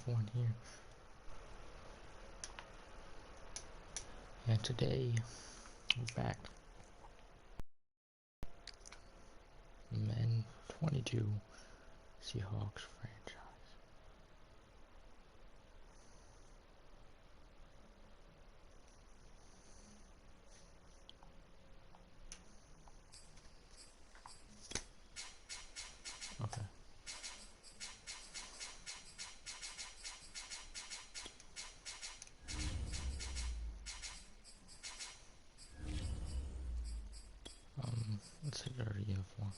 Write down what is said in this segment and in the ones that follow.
F1 here. And today, we're back. Madden 22 Seahawks franchise. Okay. Let's take our uniforms.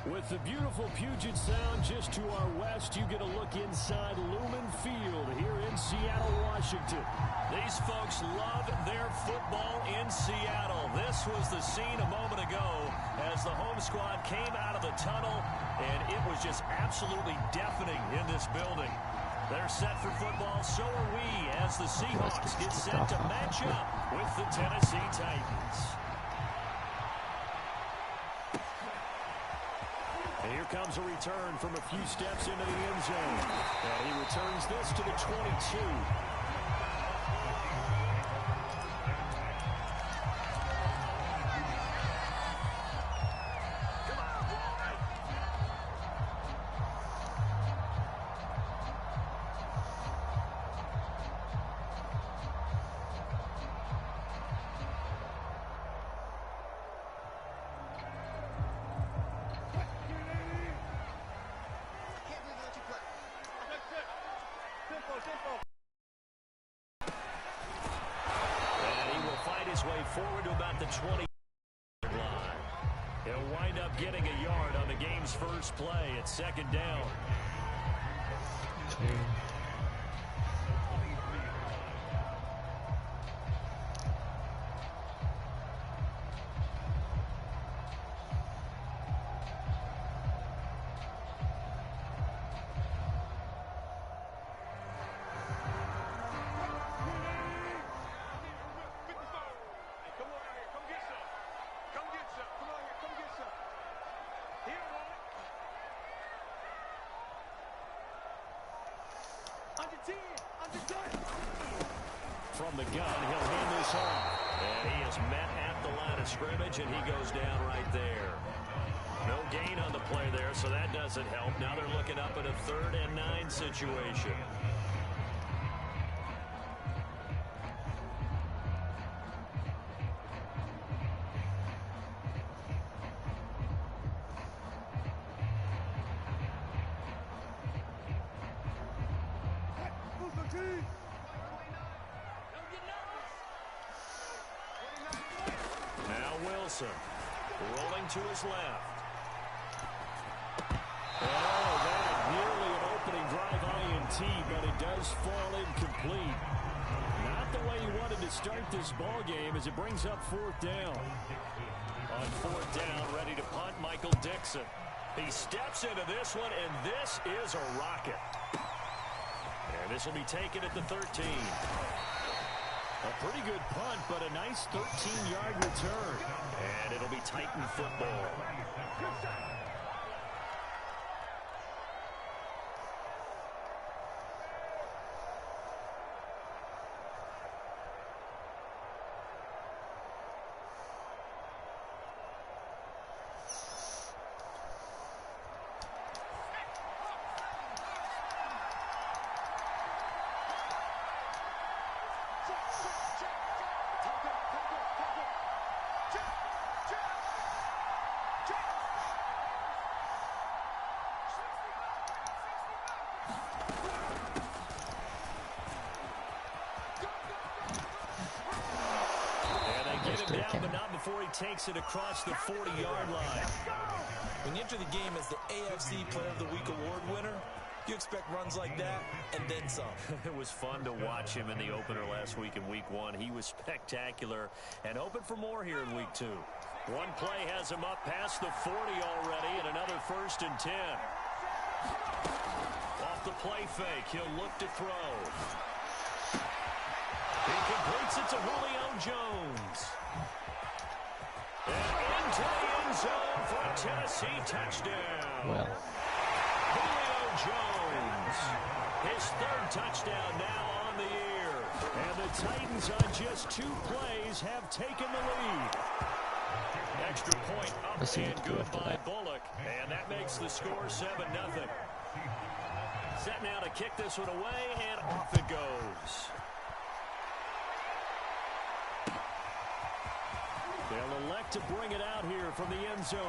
With the beautiful Puget Sound just to our west, you get a look inside Lumen Field here in Seattle, Washington. These folks love their football in Seattle. This was the scene a moment ago as the home squad came out of the tunnel, and it was just absolutely deafening in this building. They're set for football, so are we, as the Seahawks get set to match up with the Tennessee Titans. And here comes a return from a few steps into the end zone. And he returns this to the 22. And he will fight his way forward to about the 20 line. He'll wind up getting a yard on the game's first play at second down. From the gun, he'll hand this off. And he is met at the line of scrimmage, and he goes down right there. No gain on the play there, so that doesn't help. Now they're looking up at a 3rd and 9 situation. Rolling to his left. Oh, that nearly an opening drive INT, but it does fall incomplete. Not the way you wanted to start this ball game as it brings up 4th down. On 4th down, ready to punt, Michael Dixon. He steps into this one, and this is a rocket. And this will be taken at the 13. A pretty good punt, but a nice 13-yard return. And it'll be Titan football. him Straight down, cannon. but not before he takes it across the 40-yard line. When you enter the game as the AFC Player of the Week award winner, you expect runs like that and then some. It was fun to watch him in the opener last week in Week 1. He was spectacular and hoping for more here in Week 2. One play has him up past the 40 already, and another 1st and 10. Off the play fake, he'll look to throw. He completes it to Julio Jones. And into the end zone for a Tennessee touchdown. Well, Julio Jones, his 3rd touchdown now on the year. And the Titans on just 2 plays have taken the lead. Extra point up Let's see and what to do good after by that. Bullock. And that makes the score 7-0. Set now to kick this one away, and off it goes. They'll elect to bring it out here from the end zone.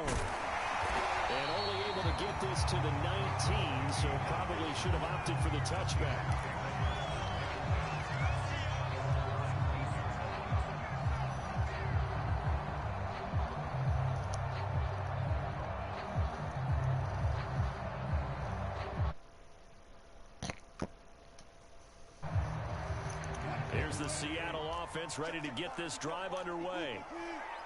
And only able to get this to the 19, so probably should have opted for the touchback. Here's the Seattle offense ready to get this drive underway.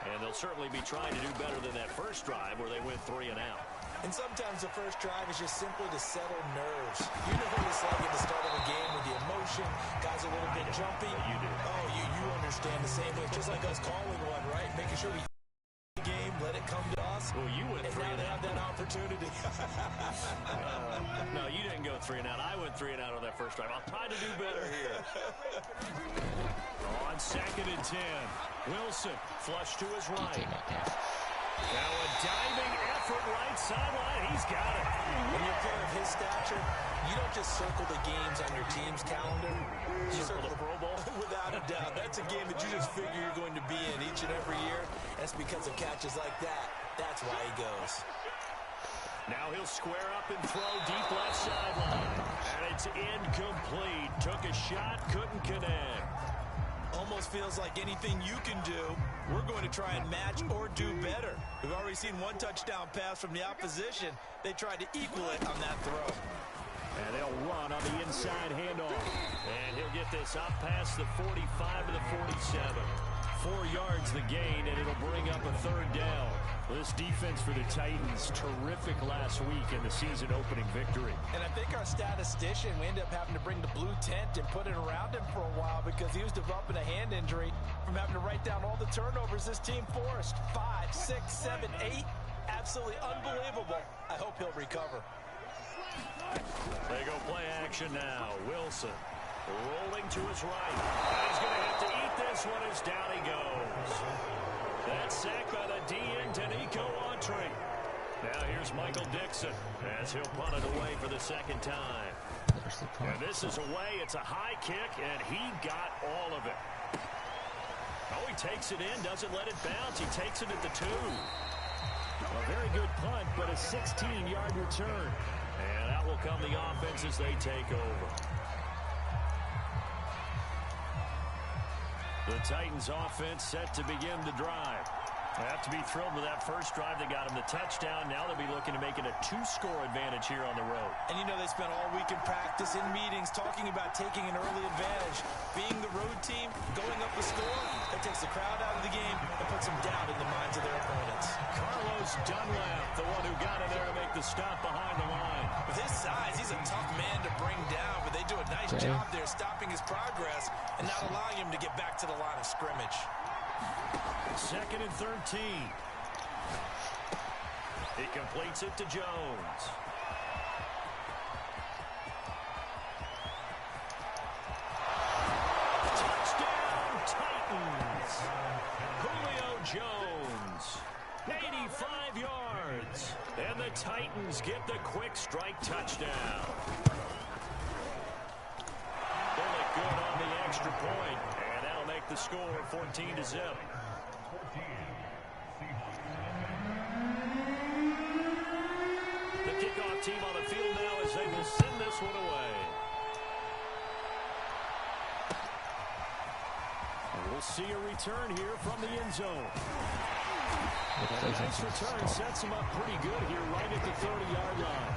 And they'll certainly be trying to do better than that first drive where they went 3 and out. And sometimes the first drive is just simply to settle nerves. You know what it's like at the start of a game with the emotion, guys are a little bit jumpy. You do. Oh, you understand the same way. It's just like us calling one, right? Making sure we the game, let it come to us. Well, you went and 3 now and they out. have that opportunity. No, you didn't go 3 and out. I went 3 and out on that first drive. I'll try to do better here. On 2nd and 10. Wilson, flush to his right. DK Metcalf. Now a diving effort right sideline. He's got it. When you're a player of his stature, you don't just circle the games on your team's calendar. You Circle the Pro Bowl. Without a doubt. That's a game that you just figure you're going to be in each and every year. That's because of catches like that. That's why he goes. Now he'll square up and throw deep left sideline. And it's incomplete. Took a shot, couldn't connect. Almost feels like anything you can do, we're going to try and match or do better. We've already seen 1 touchdown pass from the opposition. They tried to equal it on that throw. And they'll run on the inside handoff. And he'll get this up past the 45 to the 47. 4 yards the gain, and it'll bring up a 3rd down. This defense for the Titans, terrific last week in the season-opening victory. And I think our statistician, we ended up having to bring the blue tent and put it around him for a while because he was developing a hand injury from having to write down all the turnovers this team forced. 5, 6, 7, 8. Absolutely unbelievable. I hope he'll recover. They go play action now. Wilson rolling to his right. And he's going to have to eat this one as down he goes. That's sacked by the DN, Danico Autry. Now here's Michael Dixon as he'll punt it away for the 2nd time. There's the punt. And this is away. It's a high kick, and he got all of it. Oh, he takes it in, doesn't let it bounce. He takes it at the 2. A very good punt, but a 16-yard return. And out will come the offense as they take over. The Titans offense set to begin the drive. They have to be thrilled with that first drive that got them the touchdown. Now they'll be looking to make it a 2-score advantage here on the road. And you know they spent all week in practice, in meetings, talking about taking an early advantage. Being the road team, going up a score, that takes the crowd out of the game and puts them down in the minds of their opponents. Carlos Dunlap, the one who got in there to make the stop behind the line. With his size, he's a tough man to bring down, but they do a nice job there stopping his progress and not allowing him to get back to the line of scrimmage. 2nd and 13. He completes it to Jones. Touchdown, Titans. Julio Jones, 85 yards. And the Titans get the quick strike touchdown. Bullock good on the extra point, and that'll make the score 14-0. The kickoff team on the field now as they will send this one away. We'll see a return here from the end zone. Looks And like a nice something's return stopped. sets him up pretty good here right at the 30-yard line.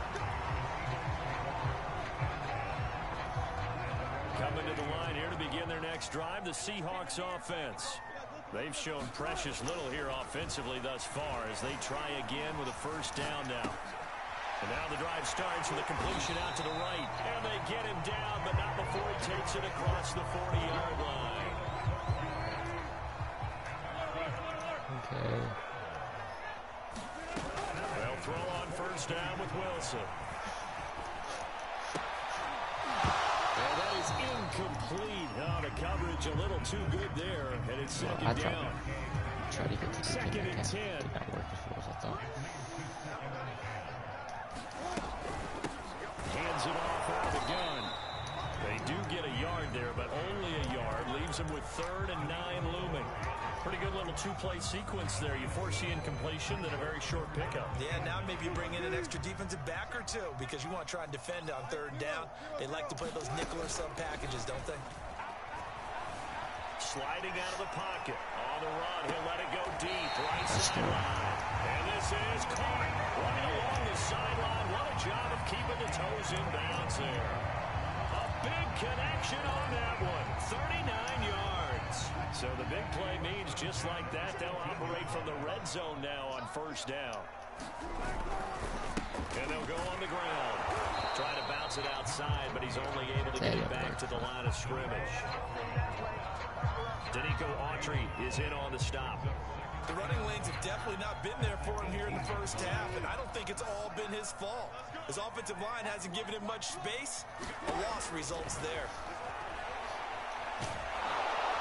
Coming to the line here to begin their next drive, the Seahawks offense. They've shown precious little here offensively thus far as they try again with a first down now. And now the drive starts with a completion out to the right. And they get him down, but not before he takes it across the 40-yard line. Okay. They'll throw on first down with Wilson. And that is incomplete. Oh, the coverage a little too good there. And it's second down. Try to get to the Second and 10. Did not work as well as I thought. Hands it off out of the gun. They do get a yard there, but only a yard. Leaves them with 3rd and 9 looming. Pretty good little two-play sequence there. You foresee incompletion, then a very short pickup. Yeah, now maybe you bring in an extra defensive back or two because you want to try and defend on 3rd down. They like to play those nickel or sub packages, don't they? Sliding out of the pocket. On the run, he'll let it go deep. Right sideline. And this is caught. Running along the sideline. What a job of keeping the toes in bounds there. A big connection on that one. 39 yards. So the big play means just like that, they'll operate from the red zone now on first down. And they'll go on the ground. Try to bounce it outside, but he's only able to get it back to the line of scrimmage. Danico Autry is in on the stop. The running lanes have definitely not been there for him here in the first half, and I don't think it's all been his fault. His offensive line hasn't given him much space. A loss results there.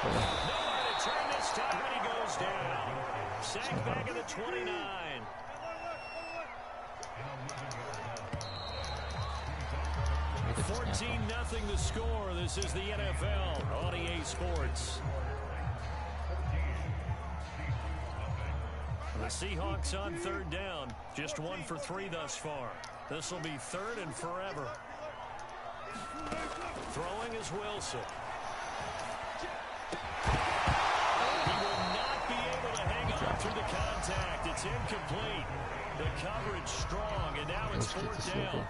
Nowhere to turn this time, and he goes down. Sacked back at the 29. Make it 14-0 the score. This is the NFL on EA Sports. The Seahawks on 3rd down. Just 1 for 3 thus far. This will be 3rd and forever. Throwing is Wilson. He will not be able to hang on through the contact. It's incomplete. The coverage strong, and now it's 4th down.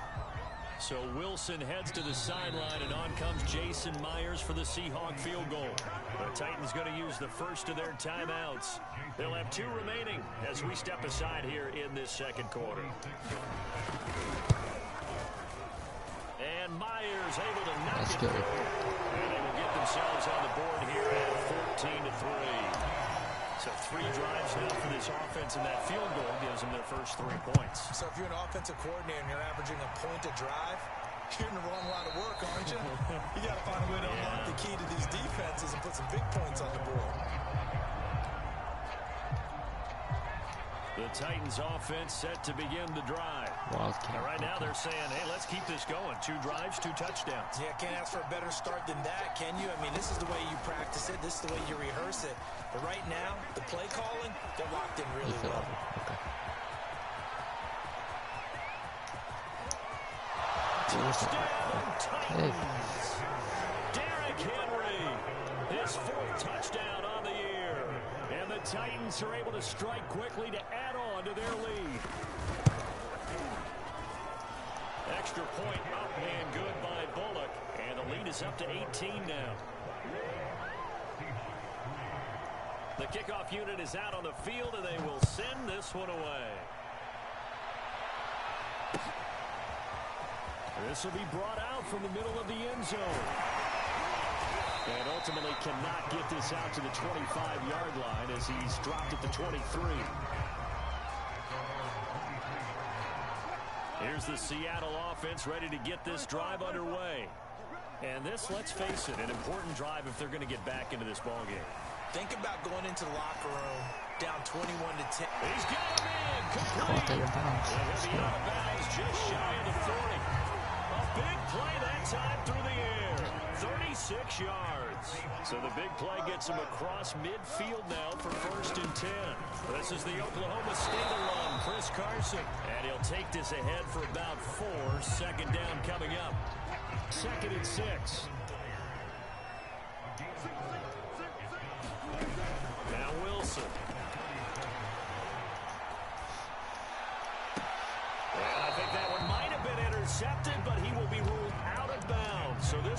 So Wilson heads to the sideline, and on comes Jason Myers for the Seahawk field goal. The Titans going to use the first of their timeouts. They'll have 2 remaining as we step aside here in this second quarter. And Myers able to knock it through. And they will get themselves on the board here at 14-3. So 3 drives now for this offense, and that field goal gives them their first 3 points. So if you're an offensive coordinator and you're averaging a point a drive, you're in the wrong line of work, aren't you? You got to find a way to unlock the key to these defenses and put some big points on the board. The Titans offense set to begin the drive. Wildcat. And right now they're saying, hey, let's keep this going. 2 drives, 2 touchdowns. Yeah, can't ask for a better start than that, can you? I mean, this is the way you practice it. This is the way you rehearse it. But right now, the play calling, they're locked in really well. Okay. Touchdown, Titans. Derrick Henry, his 4th touchdown on the year. And the Titans are able to strike quickly to add on to their lead. Extra point up and good by Bullock. And the lead is up to 18 now. The kickoff unit is out on the field, and they will send this one away. This will be brought out from the middle of the end zone. And ultimately cannot get this out to the 25-yard line as he's dropped at the 23. Here's the Seattle offense ready to get this drive underway. And this, let's face it, an important drive if they're going to get back into this ballgame. Think about going into the locker room down 21-10. He's got him in. Complete. And he'll be out of bounds just shy of the 40. A big play that time through the air. 36 yards. So the big play gets him across midfield now for 1st and 10. This is the Oklahoma State alum, Chris Carson. And he'll take this ahead for about 4. 2nd down coming up. 2nd and 6.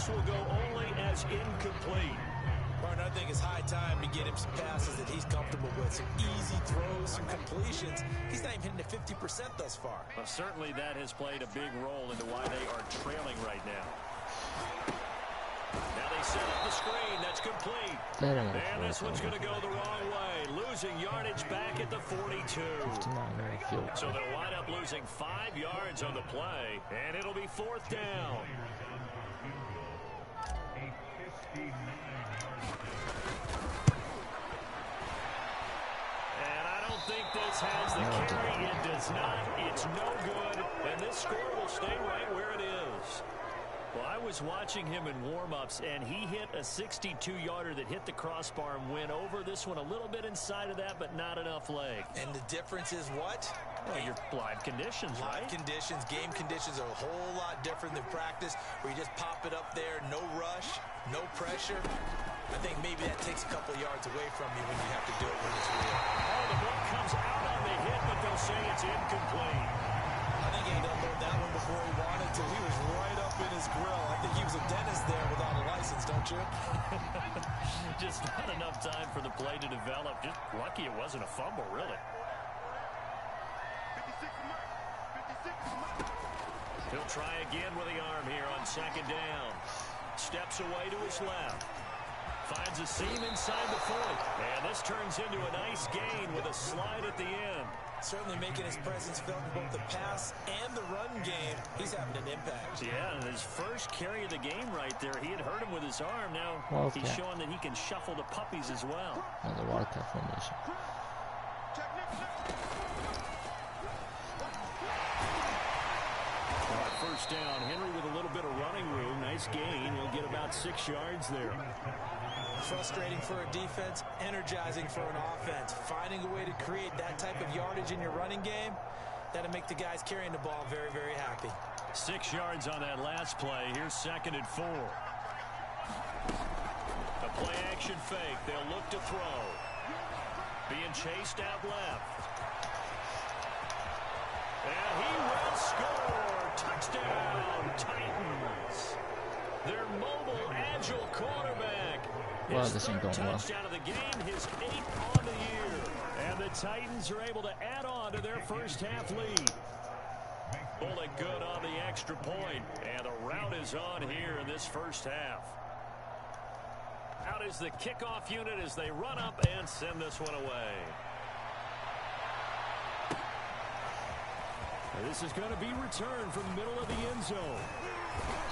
this will go only as incomplete. Martin, I think it's high time to get him some passes that he's comfortable with. Some easy throws, some completions. He's not even hitting the 50% thus far. Well, certainly that has played a big role into why they are trailing right now. Now they set up the screen. That's complete. And this one's going to go the wrong way. Losing yardage back at the 42. So they'll wind up losing 5 yards on the play. And it'll be 4th down. And I don't think this has the carry. It does not. It's no good. And this score will stay right where it is. Well, I was watching him in warm-ups, and he hit a 62-yarder that hit the crossbar and went over. This one a little bit inside of that, but not enough leg. And the difference is what? Well, your live conditions, right? Live conditions, game conditions are a whole lot different than practice, where you just pop it up there, no rush, no pressure. I think maybe that takes a couple yards away from you when you have to do it when it's real. Oh, the ball comes out on the hit, but they'll say it's incomplete. I think he unloaded that one before he wanted to. He was right up in his grill. I think he was a dentist there without a license, don't you? Just not enough time for the play to develop. Just lucky it wasn't a fumble, really. He'll try again with the arm here on 2nd down. Steps away to his left. Finds a seam inside the 40. And this turns into a nice gain with a slide at the end. Certainly making his presence felt in both the pass and the run game. He's having an impact. Yeah, and his first carry of the game right there, he had hurt him with his arm. Now he's showing that he can shuffle the puppies as well. Another wildcat formation. First down, Henry with a little bit of running room. Nice gain. He'll get about 6 yards there. Frustrating for a defense, energizing for an offense. Finding a way to create that type of yardage in your running game, that'll make the guys carrying the ball very, very happy. 6 yards on that last play. Here's 2nd and 4. A play action fake. They'll look to throw. Being chased out left. And he will score. Touchdown, Titans. Their mobile, agile quarterback. Wow, this ain't going well. Touchdown of the game, his 8th on the year. And the Titans are able to add on to their first half lead. Bullet good on the extra point. And the route is on here in this first half. Out is the kickoff unit as they run up and send this one away. This is going to be returned from the middle of the end zone.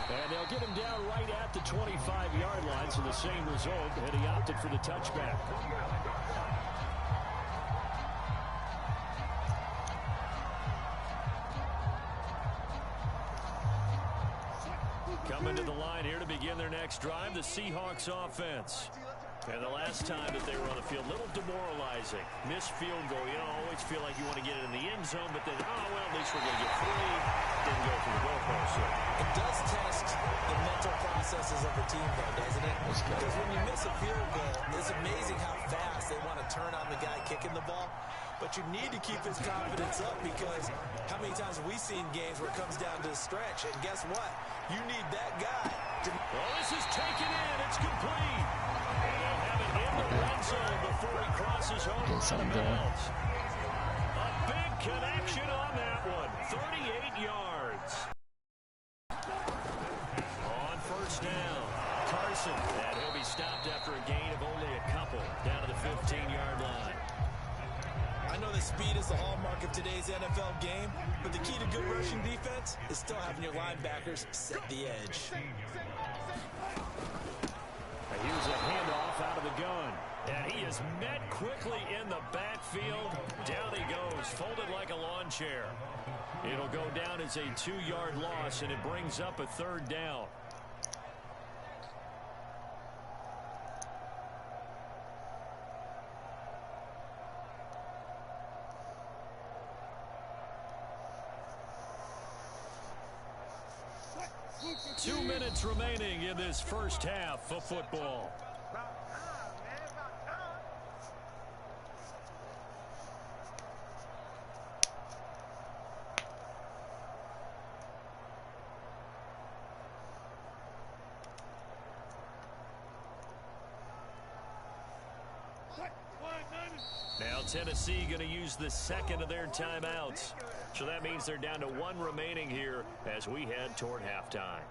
And they'll get him down right at the 25-yard line, so the same result, and he opted for the touchback. Coming to the line here to begin their next drive, the Seahawks offense. And the last time that they were on the field, a little demoralizing. Missed field goal. You know, always feel like you want to get it in the end zone, but then, oh, well, at least we're going to get 3. Didn't go for the goalpost. So it does test the mental processes of the team, though, doesn't it? Because when you miss a field goal, it's amazing how fast they want to turn on the guy kicking the ball. But you need to keep his confidence up, because how many times have we seen games where it comes down to a stretch, and guess what? You need that guy to... Well, this is taken in. It's complete. And they'll have it in the red zone before he crosses over to the bounds. A big connection on that one. 38 yards. On first down, Carson. And he'll be stopped after a gain of only a couple down to the 15-yard line. I know that speed is the hallmark of today's NFL game, but the key to good rushing defense is still having your linebackers set the edge. Here's a handoff out of the gun. And he is met quickly in the backfield. Down he goes, folded like a lawn chair. It'll go down as a 2-yard loss, and it brings up a 3rd down. Two minutes remaining in this first half of football. Now Tennessee going to use the second of their timeouts. So that means they're down to one remaining here as we head toward halftime.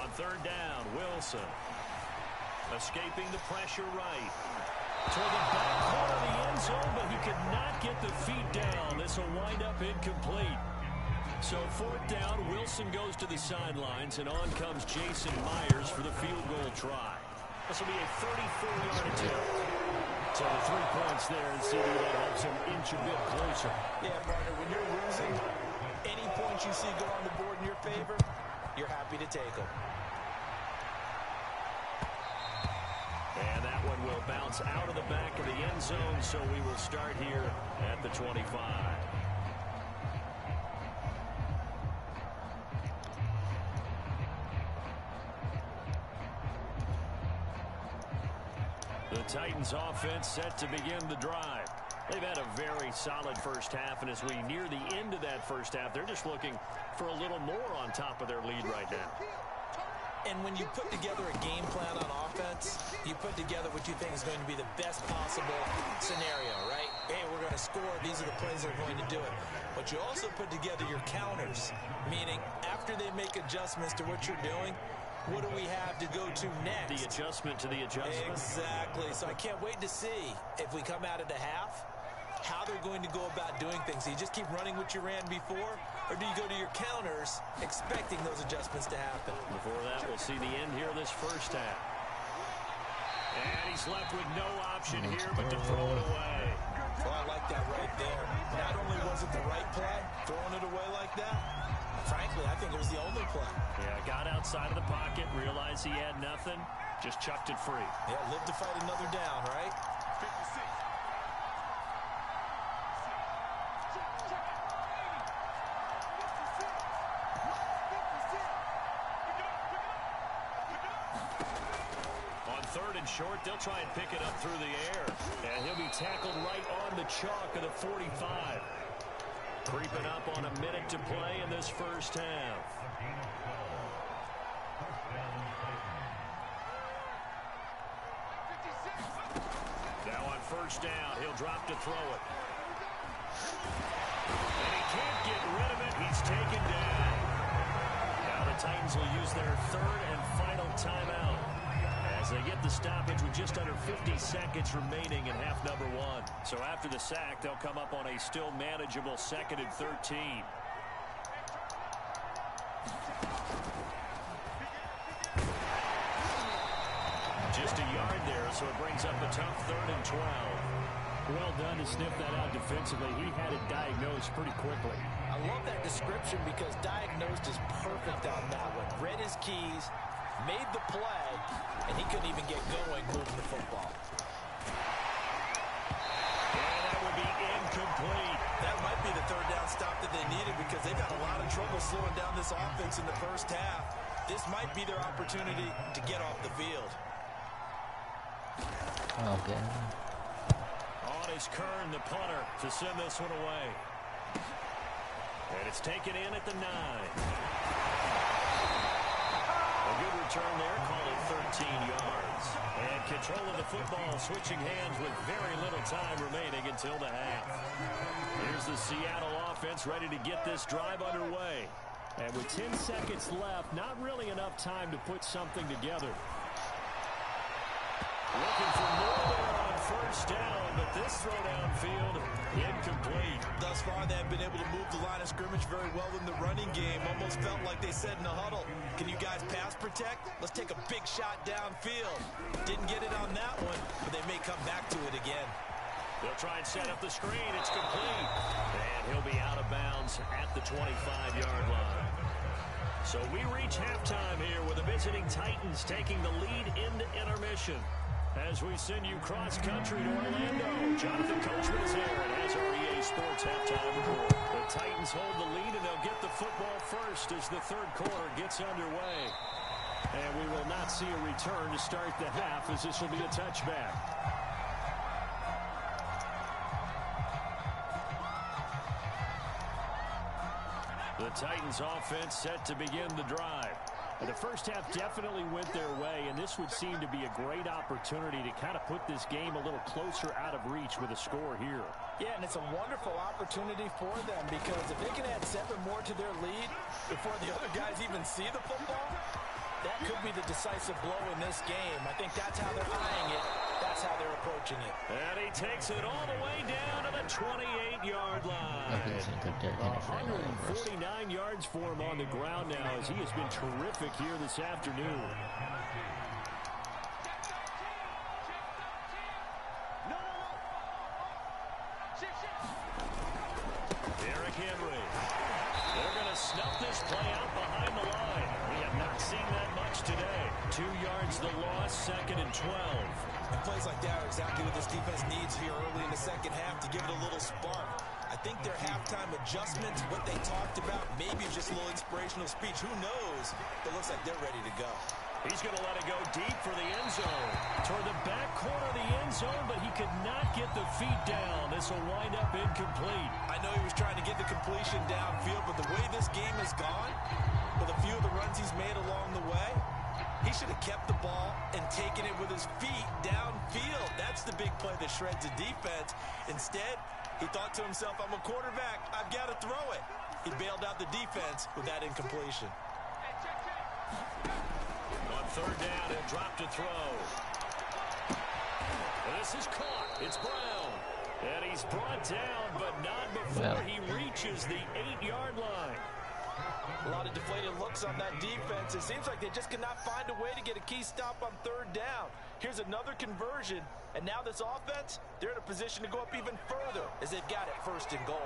On third down, Wilson. Escaping the pressure right. Toward the back corner of the end zone, but he could not get the feet down. This will wind up incomplete. So fourth down, Wilson goes to the sidelines, and on comes Jason Myers for the field goal try. This will be a 34-yard attempt. So the 3 points there, and CD that helps him inch a bit closer. Yeah, partner, when you're losing, any points you see go on the board in your favor, you're happy to take them. And that one will bounce out of the back of the end zone, so we will start here at the 25. The Titans offense set to begin the drive. They've had a very solid first half, and as we near the end of that first half, they're just looking for a little more on top of their lead right now. And when you put together a game plan on offense, you put together what you think is going to be the best possible scenario, right? Hey, we're going to score. These are the plays that are going to do it. But you also put together your counters, meaning after they make adjustments to what you're doing, what do we have to go to next? The adjustment to the adjustment. Exactly. So I can't wait to see if we come out of the half, how they're going to go about doing things. Do you just keep running what you ran before, or do you go to your counters expecting those adjustments to happen? Before that, we'll see the end here of this first half. And he's left with no option here but to throw it away. Well, I like that right there. Not only was it the right play, throwing it away like that, frankly, I think it was the only play. Yeah, got outside of the pocket, realized he had nothing, just chucked it free. Yeah, live to fight another down, right? Third and short, they'll try and pick it up through the air. And he'll be tackled right on the chalk of the 45. Creeping up on a minute to play in this first half. Now on first down, he'll drop to throw it. And he can't get rid of it. He's taken down. Now the Titans will use their third and final timeout as they get the stoppage with just under 50 seconds remaining in half number one. So after the sack, they'll come up on a still manageable 2nd and 13. Just a yard there, so it brings up a tough 3rd and 12. Well done to sniff that out defensively. He had it diagnosed pretty quickly. I love that description because diagnosed is perfect on that one. Read his keys, made the play, and he couldn't even get going moving the football. And that would be incomplete. That might be the 3rd down stop that they needed because they've had a lot of trouble slowing down this offense in the first half. This might be their opportunity to get off the field. Oh, damn. On is Kern, the punter, to send this one away. And it's taken in at the 9. A good return there, call it 13 yards. And control of the football, switching hands with very little time remaining until the half. Here's the Seattle offense ready to get this drive underway. And with 10 seconds left, not really enough time to put something together. Looking for more there on first down, but this throw downfield incomplete. Thus far, they have been able to move the line of scrimmage very well in the running game. Almost felt like they said in the huddle, can you guys pass protect? Let's take a big shot downfield. Didn't get it on that one, but they may come back to it again. They'll try and set up the screen. It's complete. And he'll be out of bounds at the 25-yard line. So we reach halftime here with the visiting Titans taking the lead into intermission. As we send you cross-country to Orlando, Jonathan Coachman is here and has our EA Sports halftime report. The Titans hold the lead, and they'll get the football first as the 3rd quarter gets underway. And we will now not see a return to start the half, as this will be a touchback. The Titans offense set to begin the drive. The first half definitely went their way, and this would seem to be a great opportunity to kind of put this game a little closer out of reach with a score here. Yeah, and it's a wonderful opportunity for them, because if they can add 7 more to their lead before the other guys even see the football, that could be the decisive blow in this game. I think that's how they're eyeing it. That's how they're approaching it. And he takes it all the way down to the 28-yard line. 149 yards for him on the ground now, as he has been terrific here this afternoon. Derrick Henry. They're going to snuff this play out behind the line. We have not seen that much today. 2 yards the loss, 2nd and 12. And plays like that are exactly what this defense needs here early in the second half to give it a little spark. I think their halftime adjustments, what they talked about, maybe just a little inspirational speech. Who knows? But it looks like they're ready to go. He's going to let it go deep for the end zone. Toward the back corner of the end zone, but he could not get the feet down. This will wind up incomplete. I know he was trying to get the completion downfield, but the way this game has gone, with a few of the runs he's made along the way, he should have kept the ball and taken it with his feet downfield. That's the big play that shreds the defense. Instead, he thought to himself, I'm a quarterback, I've got to throw it. He bailed out the defense with that incompletion. On 3rd down, he'll drop to throw. This is caught. It's Brown. And he's brought down, but not before he reaches the 8-yard line. A lot of deflated looks on that defense. It seems like they just cannot find a way to get a key stop on 3rd down. Here's another conversion, and now this offense, they're in a position to go up even further as they've got it 1st and goal.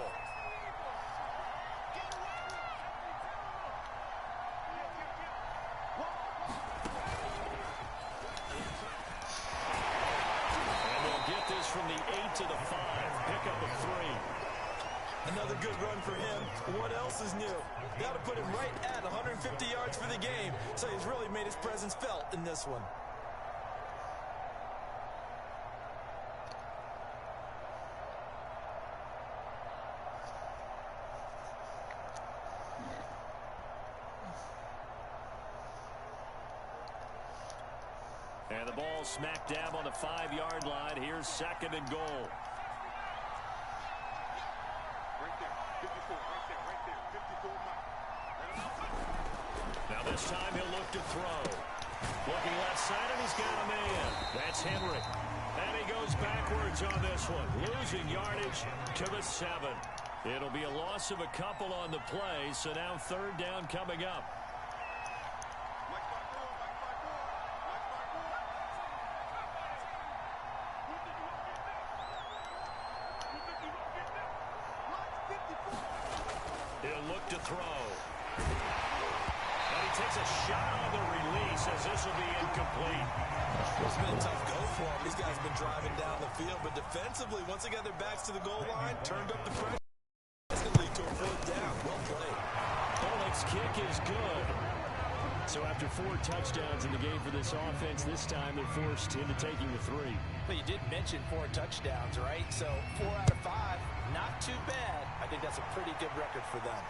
And they'll get this from the 8 to the 5. Pick up a 3. Another good run for him. What else is new? That'll put him right at 150 yards for the game, so he's really made his presence felt in this one. And the ball smack dab on the 5-yard line. Here's 2nd and goal. Now this time he'll look to throw. Looking left side, and he's got a man. That's Henry. And he goes backwards on this one. Losing yardage to the 7. It'll be a loss of a couple on the play, so now 3rd down coming up. He'll look to throw. And he takes a shot on the release, as this will be incomplete. It's been a tough go for him. These guys have been driving down the field, but defensively, once they got their backs to the goal line, turned up the pressure. That's going to lead to a 4th down. Well played. Pollock's kick is good. So after 4 touchdowns in the game for this offense, this time they're forced into taking the 3. But you did mention 4 touchdowns, right? So 4 out of 5, not too bad. I think that's a pretty good record for them.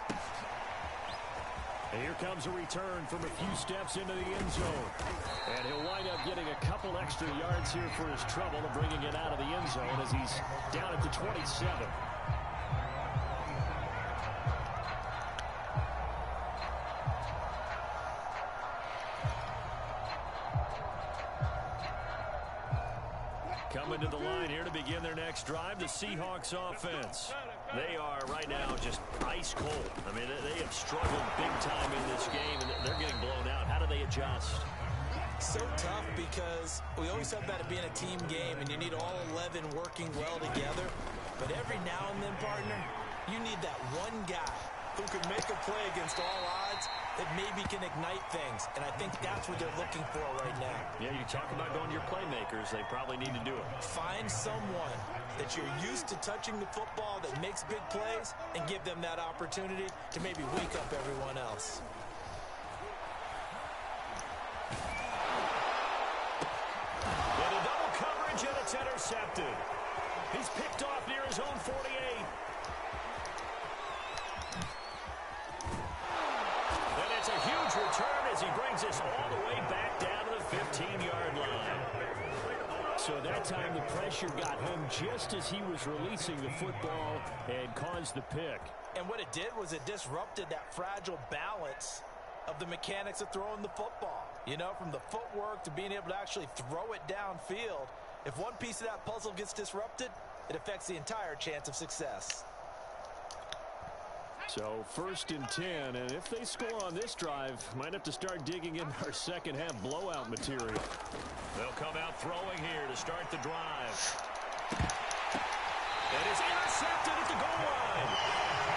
And here comes a return from a few steps into the end zone. And he'll wind up getting a couple extra yards here for his trouble of bringing it out of the end zone as he's down at the 27. Coming to the line here to begin their next drive, the Seahawks offense. They are right now just ice cold. I mean, they have struggled big time in this game, and they're getting blown out. How do they adjust? So tough, because we always talk about it being a team game, and you need all 11 working well together. But every now and then, partner, you need that one guy who can make a play against all odds that maybe can ignite things. And I think that's what they're looking for right now. Yeah, you talk about going to your playmakers. They probably need to do it. Find someone that you're used to touching the football that makes big plays and give them that opportunity to maybe wake up everyone else. It's intercepted. He's picked off near his own 48. And it's a huge return as he brings us all the way back down to the 15-yard line. So that time the pressure got home just as he was releasing the football and caused the pick. And what it did was it disrupted that fragile balance of the mechanics of throwing the football. You know, from the footwork to being able to actually throw it downfield. If one piece of that puzzle gets disrupted, it affects the entire chance of success. So 1st and 10, and if they score on this drive, might have to start digging in our second half blowout material. They'll come out throwing here to start the drive. And it's intercepted at the goal line.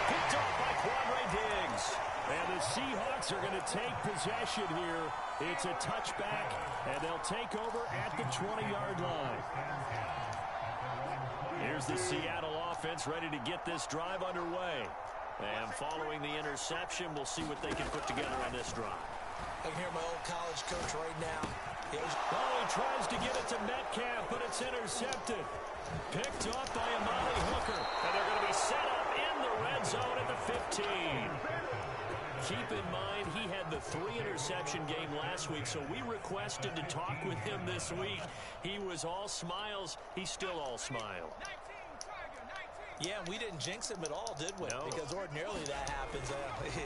Picked off by Quandre Diggs. And the Seahawks are going to take possession here. It's a touchback, and they'll take over at the 20-yard line. Here's the Seattle offense ready to get this drive underway. And following the interception, we'll see what they can put together on this drive. I can hear my old college coach right now. He tries to get it to Metcalf, but it's intercepted. Picked off by Amali Hooker. And they're going to be set up in the red zone at the 15. Keep in mind, he had the 3-interception game last week, so we requested to talk with him this week. He was all smiles. He's still all smile. Yeah, we didn't jinx him at all, did we? No. Because ordinarily that happens.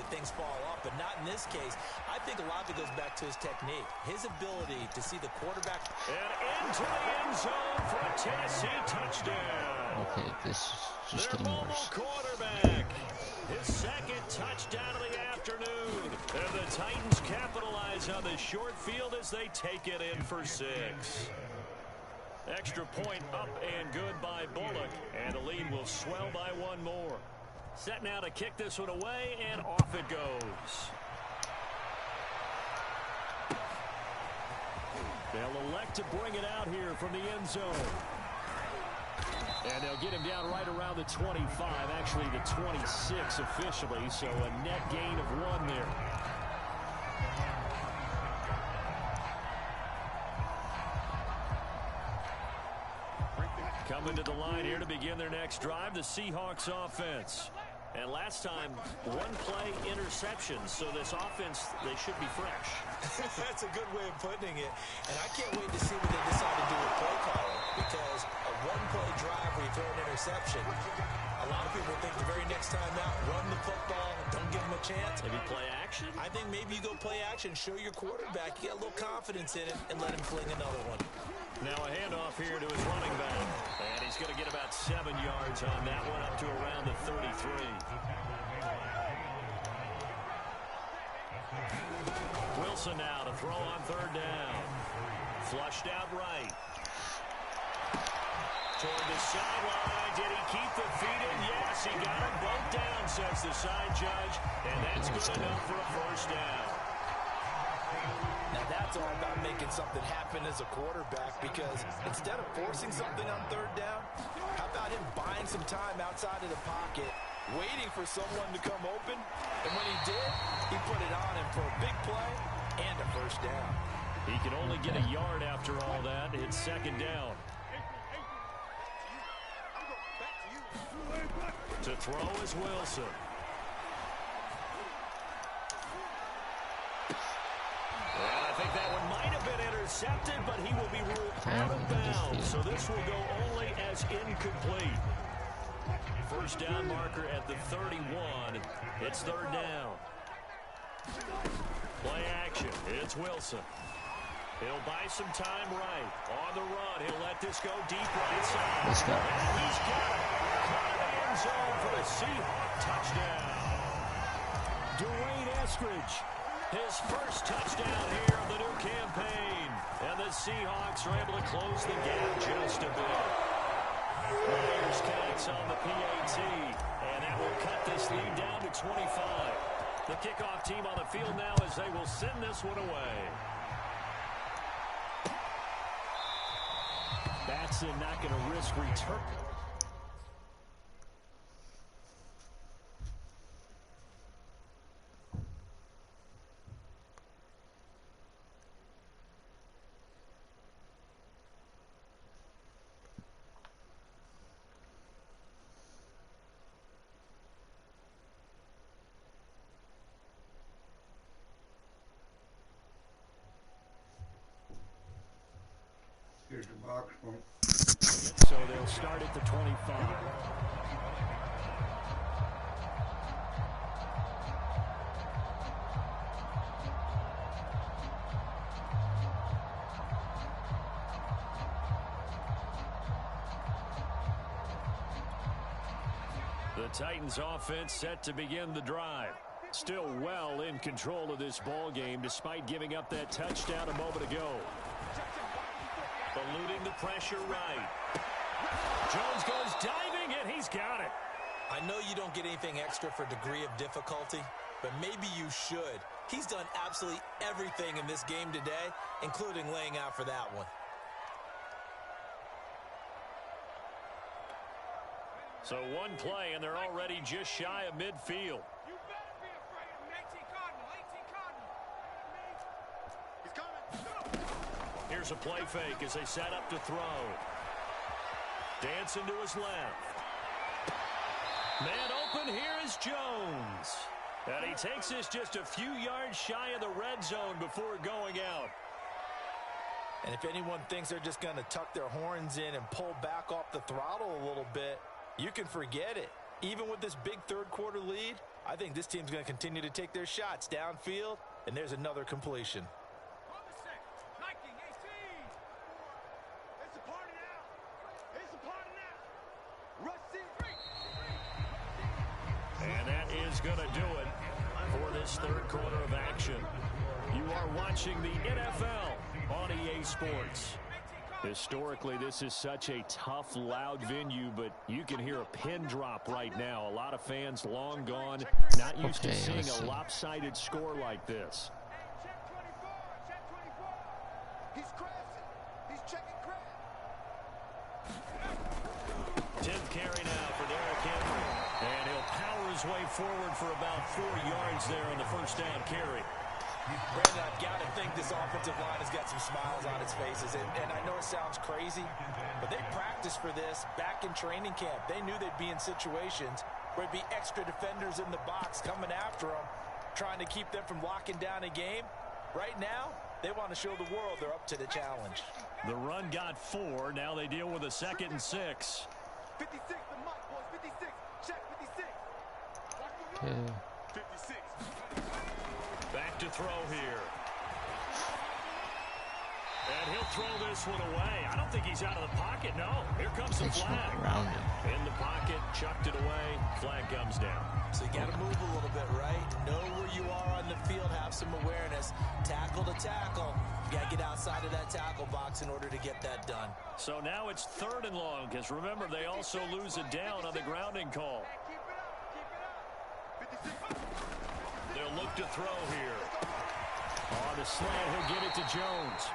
Things fall off, but not in this case. I think a lot of it goes back to his technique, his ability to see the quarterback. And into the end zone for a Tennessee touchdown. Okay, this is just getting worse. Quarterback. His second touchdown of the afternoon. And the Titans capitalize on the short field as they take it in for 6. Extra point up and good by Bullock. And the lead will swell by 1 more. Set now to kick this one away, and off it goes. They'll elect to bring it out here from the end zone. And they'll get him down right around the 25, actually the 26 officially, so a net gain of 1 there. Coming to the line here to begin their next drive, the Seahawks offense. And last time, 1-play interception, so this offense, they should be fresh. That's a good way of putting it. And I can't wait to see what they decide to do with play calling, because a 1-play drive where you throw an interception, a lot of people think the very next time out, run the football, don't give them a chance. Maybe play action? I think maybe you go play action, show your quarterback, you get a little confidence in it, and let him fling another one. Now a handoff here to his running back. And he's going to get about 7 yards on that one, up to around the 33. Wilson now to throw on 3rd down. Flushed out right. Toward the sideline. Did he keep the feet in? Yes, he got them both down, says the side judge. And that's good enough for a 1st down. Now that's all about making something happen as a quarterback, because instead of forcing something on 3rd down, how about him buying some time outside of the pocket, waiting for someone to come open, and when he did, he put it on him for a big play and a 1st down. He can only get a yard after all that. It's 2nd down. To throw is Wilson. And I think that one might have been intercepted, but he will be ruled out of bounds. So this will go only as incomplete. 1st down marker at the 31. It's 3rd down. Play action. It's Wilson. He'll buy some time right. On the run, he'll let this go deep right side. Let's go. And he's got it. Caught in the end zone for the Seahawks touchdown. Dwayne Eskridge, his 1st touchdown here of the new campaign. And the Seahawks are able to close the gap just a bit. Myers connects on the PAT, and that will cut this lead down to 25. The kickoff team on the field now as they will send this one away. Batson not going to risk return. So they'll start at the 25. The Titans offense set to begin the drive. Still well in control of this ball game despite giving up that touchdown a moment ago. Eluding the pressure right. Jones goes diving and he's got it. I know you don't get anything extra for degree of difficulty, but maybe you should. He's done absolutely everything in this game today, including laying out for that one. So one play, and they're already just shy of midfield. You better be afraid of him. 18 Cardinal. He's coming. Here's a play fake as they set up to throw. Dancing to his left. Man open, here is Jones. And he takes this just a few yards shy of the red zone before going out. And if anyone thinks they're just going to tuck their horns in and pull back off the throttle a little bit, you can forget it. Even with this big third-quarter lead, I think this team's going to continue to take their shots downfield, and there's another completion. And that is going to do it for this third quarter of action. You are watching the NFL on EA Sports. Historically, this is such a tough, loud venue, but you can hear a pin drop right now. A lot of fans long gone, not used to seeing a lopsided score like this. He's crashing. He's checking crash. 10th carry now for Derrick Henry. And he'll power his way forward for about 4 yards there on the first down carry. Brandon, I've got to think this offensive line has got some smiles on its faces. And I know it sounds crazy, but they practiced for this back in training camp. They knew they'd be in situations where it'd be extra defenders in the box coming after them, trying to keep them from locking down a game. Right now, they want to show the world they're up to the challenge. The run got 4. Now they deal with a 2nd and 6. 56, the mic, boys. 56. Check 56. Yeah. 56. Back to throw here. And he'll throw this one away. I don't think he's out of the pocket, no. Here comes the flag. Around him. In the pocket, chucked it away. Flag comes down. So you got to move a little bit, right? Know where you are on the field, have some awareness. Tackle to tackle. You got to get outside of that tackle box in order to get that done. So now it's 3rd and long, because remember, they also lose a down on the grounding call. They'll look to throw here. On the slant, he'll get it to Jones.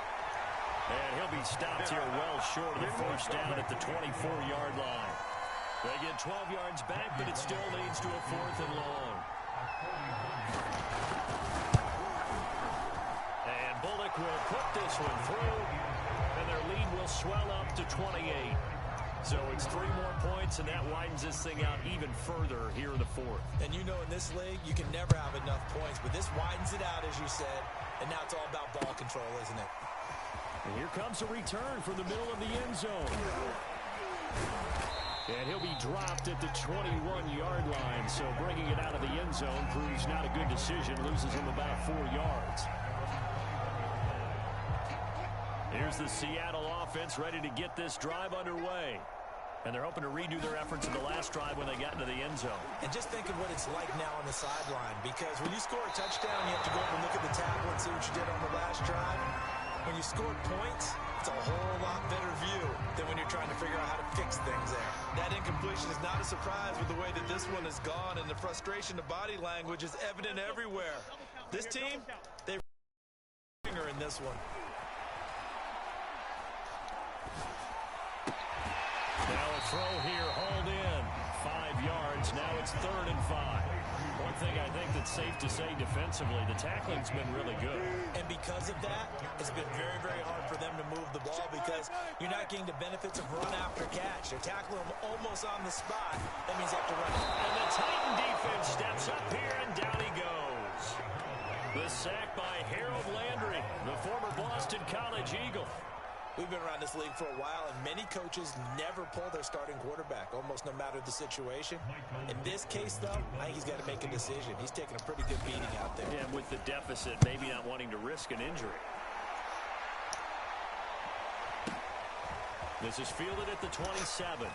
And he'll be stopped here well short of the first down at the 24-yard line. They get 12 yards back, but it still leads to a 4th and long. And Bullock will put this one through, and their lead will swell up to 28. So it's 3 more points, and that widens this thing out even further here in the 4th. And you know in this league, you can never have enough points, but this widens it out, as you said, and now it's all about ball control, isn't it? And here comes a return from the middle of the end zone. And he'll be dropped at the 21-yard line, so bringing it out of the end zone proves not a good decision, loses him about 4 yards. Here's the Seattle offense ready to get this drive underway. And they're hoping to redo their efforts in the last drive when they got into the end zone. And just think of what it's like now on the sideline, because when you score a touchdown, you have to go up and look at the tackle and see what you did on the last drive. When you score points, it's a whole lot better view than when you're trying to figure out how to fix things there. That incompletion is not a surprise with the way that this one has gone, and the frustration of body language is evident everywhere. This team, they finger in this one. Now a throw here, hauled in. 5 yards, now it's 3rd and 5. One thing I think that's safe to say defensively, the tackling's been really good. And because of that, it's been very, very hard for them to move the ball because you're not getting the benefits of run after catch. They're tackling them almost on the spot. That means they have to run it. And the Titan defense steps up here, and down he goes. The sack by Harold Landry, the former Boston College Eagle. We've been around this league for a while, and many coaches never pull their starting quarterback, almost no matter the situation. In this case, though, I think he's got to make a decision. He's taking a pretty good beating out there. And with the deficit, maybe not wanting to risk an injury. This is fielded at the 27.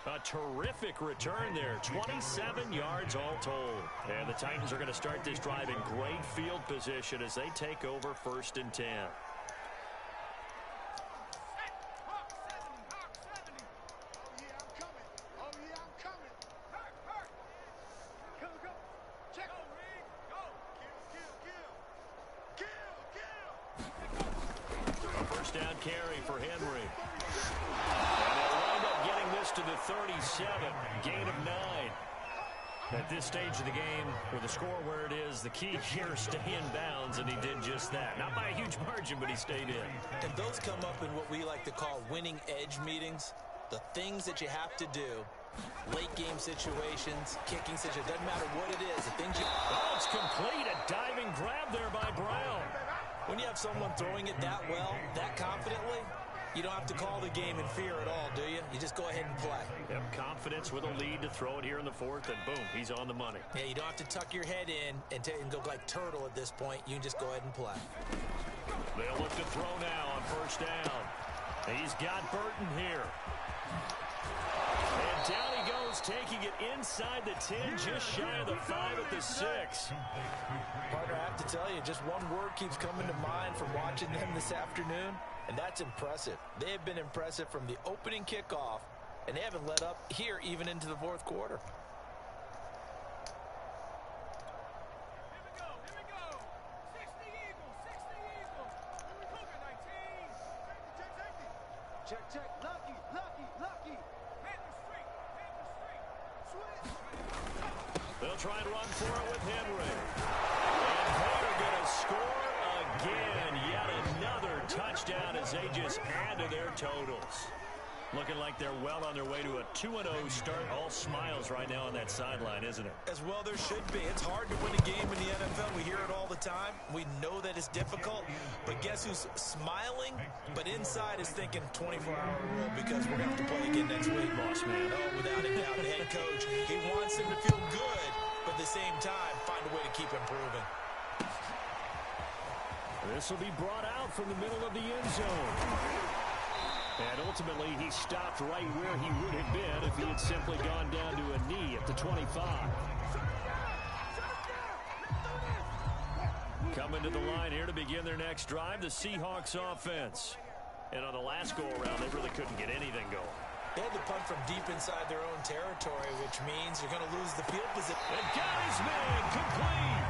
A terrific return there. 27 yards all told. And the Titans are going to start this drive in great field position as they take over 1st and 10. A first down carry for Henry. To the 37, gain of 9. At this stage of the game, with the score where it is, the key here is stay in bounds, and he did just that. Not by a huge margin, but he stayed in. And those come up in what we like to call winning edge meetings. The things that you have to do, late game situations, kicking situations, doesn't matter what it is. The things you... Oh, it's complete. A diving grab there by Brown. When you have someone throwing it that well, that confidently, you don't have to call the game in fear at all, do you? You just go ahead and play. Yep, confidence with a lead to throw it here in the 4th, and boom, he's on the money. Yeah, you don't have to tuck your head in and go like turtle at this point. You can just go ahead and play. They'll look to throw now on 1st down. He's got Burton here. And down he goes, taking it inside the 10, just shy of the 5 at the 6. Partner, I have to tell you, just one word keeps coming to mind from watching them this afternoon, and that's impressive. They have been impressive from the opening kickoff, and they haven't let up here even into the 4th quarter. Here we go. 60 Eagles. Here we go, 19. Check. Lucky. Panther Street. Switch. They'll try and run for it with Henry. And they're going to score again. Yet another touchdown as they just add to their totals. Looking like they're well on their way to a 2-0 start. All smiles right now on that sideline, isn't it? As well there should be. It's hard to win a game in the NFL. We hear it all the time. We know that it's difficult. But guess who's smiling? But inside is thinking 24-hour rule because we're going to have to play again next week. Boss man. Oh, without a doubt, the head coach, he wants them to feel good, but at the same time, find a way to keep improving. This will be brought out from the middle of the end zone. And ultimately, he stopped right where he would have been if he had simply gone down to a knee at the 25. Coming to the line here to begin their next drive, the Seahawks offense. And on the last go-around, they really couldn't get anything going. They had to punt from deep inside their own territory, which means you're going to lose the field position. And got his man complete.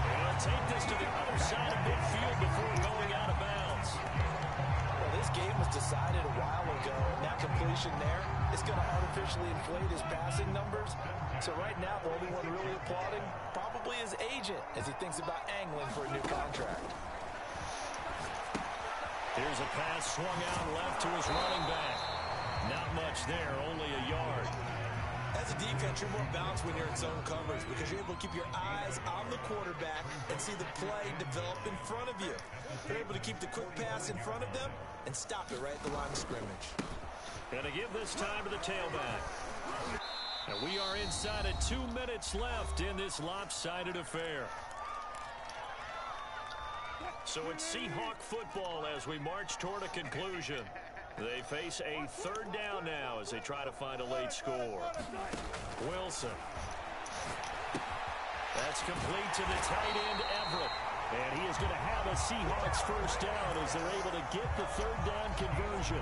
And he'll take this to the other side of midfield before going out of bounds. Well, this game was decided a while ago, and that completion there is going to artificially inflate his passing numbers. So right now, the only one really applauding probably his agent as he thinks about angling for a new contract. Here's a pass swung out left to his running back. Not much there, only a yard. As a defense, you're more balanced when you're in zone coverage because you're able to keep your eyes on the quarterback and see the play develop in front of you. You're able to keep the quick pass in front of them and stop it right at the line of scrimmage. And to give this time to the tailback. And we are inside of 2 minutes left in this lopsided affair. So it's Seahawk football as we march toward a conclusion. They face a 3rd down now as they try to find a late score. Wilson. That's complete to the tight end, Everett. And he is going to have a Seahawks first down as they're able to get the 3rd down conversion.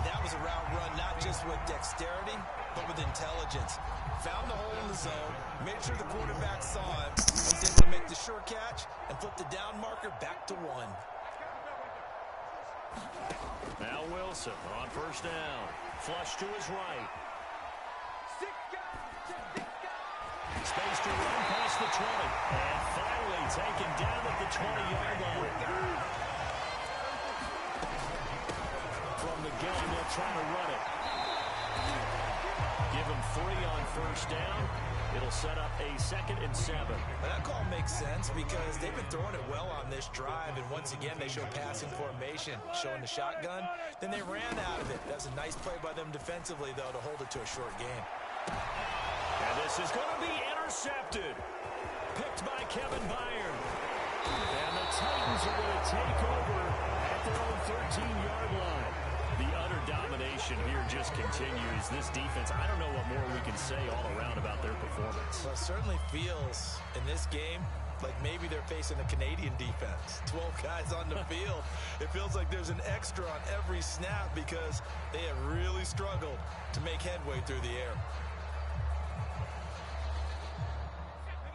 That was a route run not just with dexterity, but with intelligence. Found the hole in the zone, made sure the quarterback saw him, was able to make the sure catch and flip the down marker back to 1. Now Wilson on first down. Flush to his right. Space to run past the 20. And finally taken down at the 20-yard line. From the gun, they'll try to run it. Give him 3 on first down. It'll set up a 2nd and 7. That call makes sense because they've been throwing it well on this drive, and once again they show passing formation, showing the shotgun. Then they ran out of it. That's a nice play by them defensively, though, to hold it to a short game. And this is going to be intercepted. Picked by Kevin Byard. And the Titans are going to take over at their own 13-yard line. The utter domination here just continues. This defense, I don't know what more we can say all around about their performance. Well, it certainly feels in this game like maybe they're facing a Canadian defense. 12 guys on the field. It feels like there's an extra on every snap because they have really struggled to make headway through the air.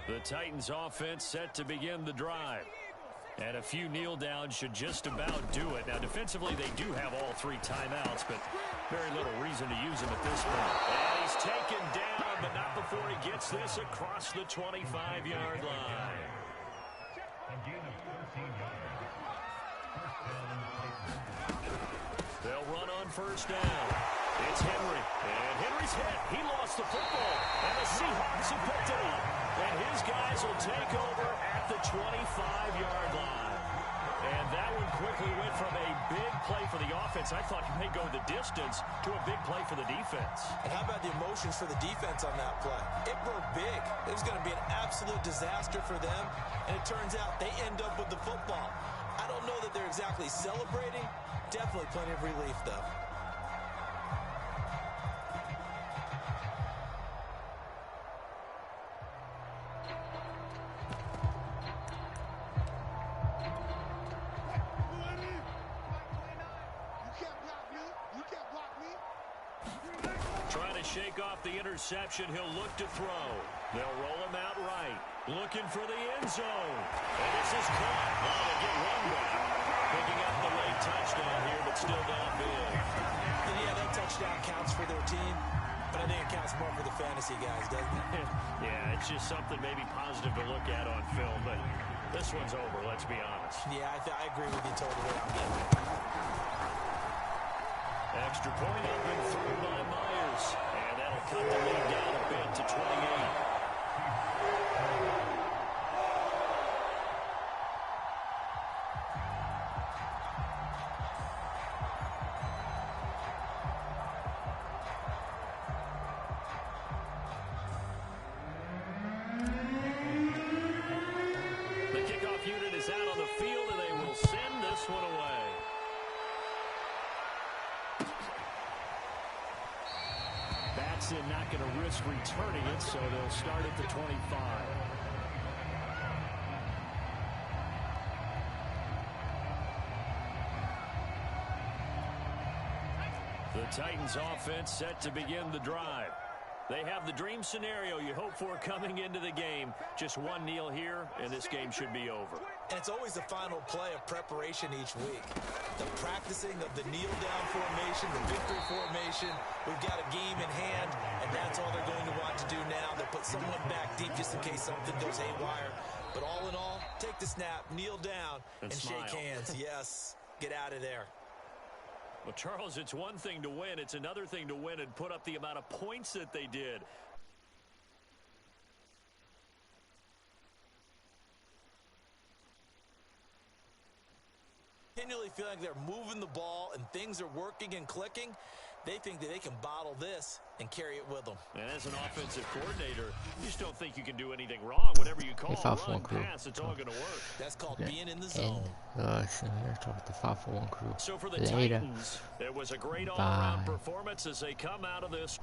The Titans offense set to begin the drive. And a few kneel downs should just about do it. Now, defensively, they do have all 3 timeouts, but very little reason to use them at this point. And he's taken down, but not before he gets this across the 25-yard line. They'll run on first down. It's Henry. And Henry's hit. He lost the football. And the Seahawks have picked it up. And his guys will take over at the 25-yard line. And that one quickly went from a big play for the offense, I thought he may go the distance, to a big play for the defense. And how about the emotions for the defense on that play? It broke big. It was going to be an absolute disaster for them. And it turns out they end up with the football. I don't know that they're exactly celebrating. Definitely plenty of relief, though. Shake off the interception. He'll look to throw. They'll roll him out right. Looking for the end zone. And this is caught. Well, they get one back. Picking up the late touchdown here, but still down big. And yeah, that touchdown counts for their team, but I think it counts more for the fantasy guys, doesn't it? Yeah, it's just something maybe positive to look at on film, but this one's over, let's be honest. Yeah, I agree with you totally on that. Extra point up and through by Myers. And that'll cut the lead down a bit to 28. The kickoff unit is out on the field, and they will send this one away. Batson not going to risk returning it, so they'll start at the 25. The Titans offense set to begin the drive. They have the dream scenario you hope for coming into the game. Just one kneel here, and this game should be over. And it's always the final play of preparation each week. The practicing of the kneel-down formation, the victory formation. We've got a game in hand, and that's all they're going to want to do now. They'll put someone back deep just in case something goes haywire. But all in all, take the snap, kneel down, and shake hands. Yes, get out of there. Well, Charles, it's one thing to win. It's another thing to win and put up the amount of points that they did. Continually feeling like they're moving the ball and things are working and clicking. They think that they can bottle this and carry it with them. And as an offensive coordinator, you just don't think you can do anything wrong. Whatever you call run, pass, it's all going to work. That's called being in the zone. The 5-for-1 crew. So for the Titans, it was a great all-around performance as they come out of this.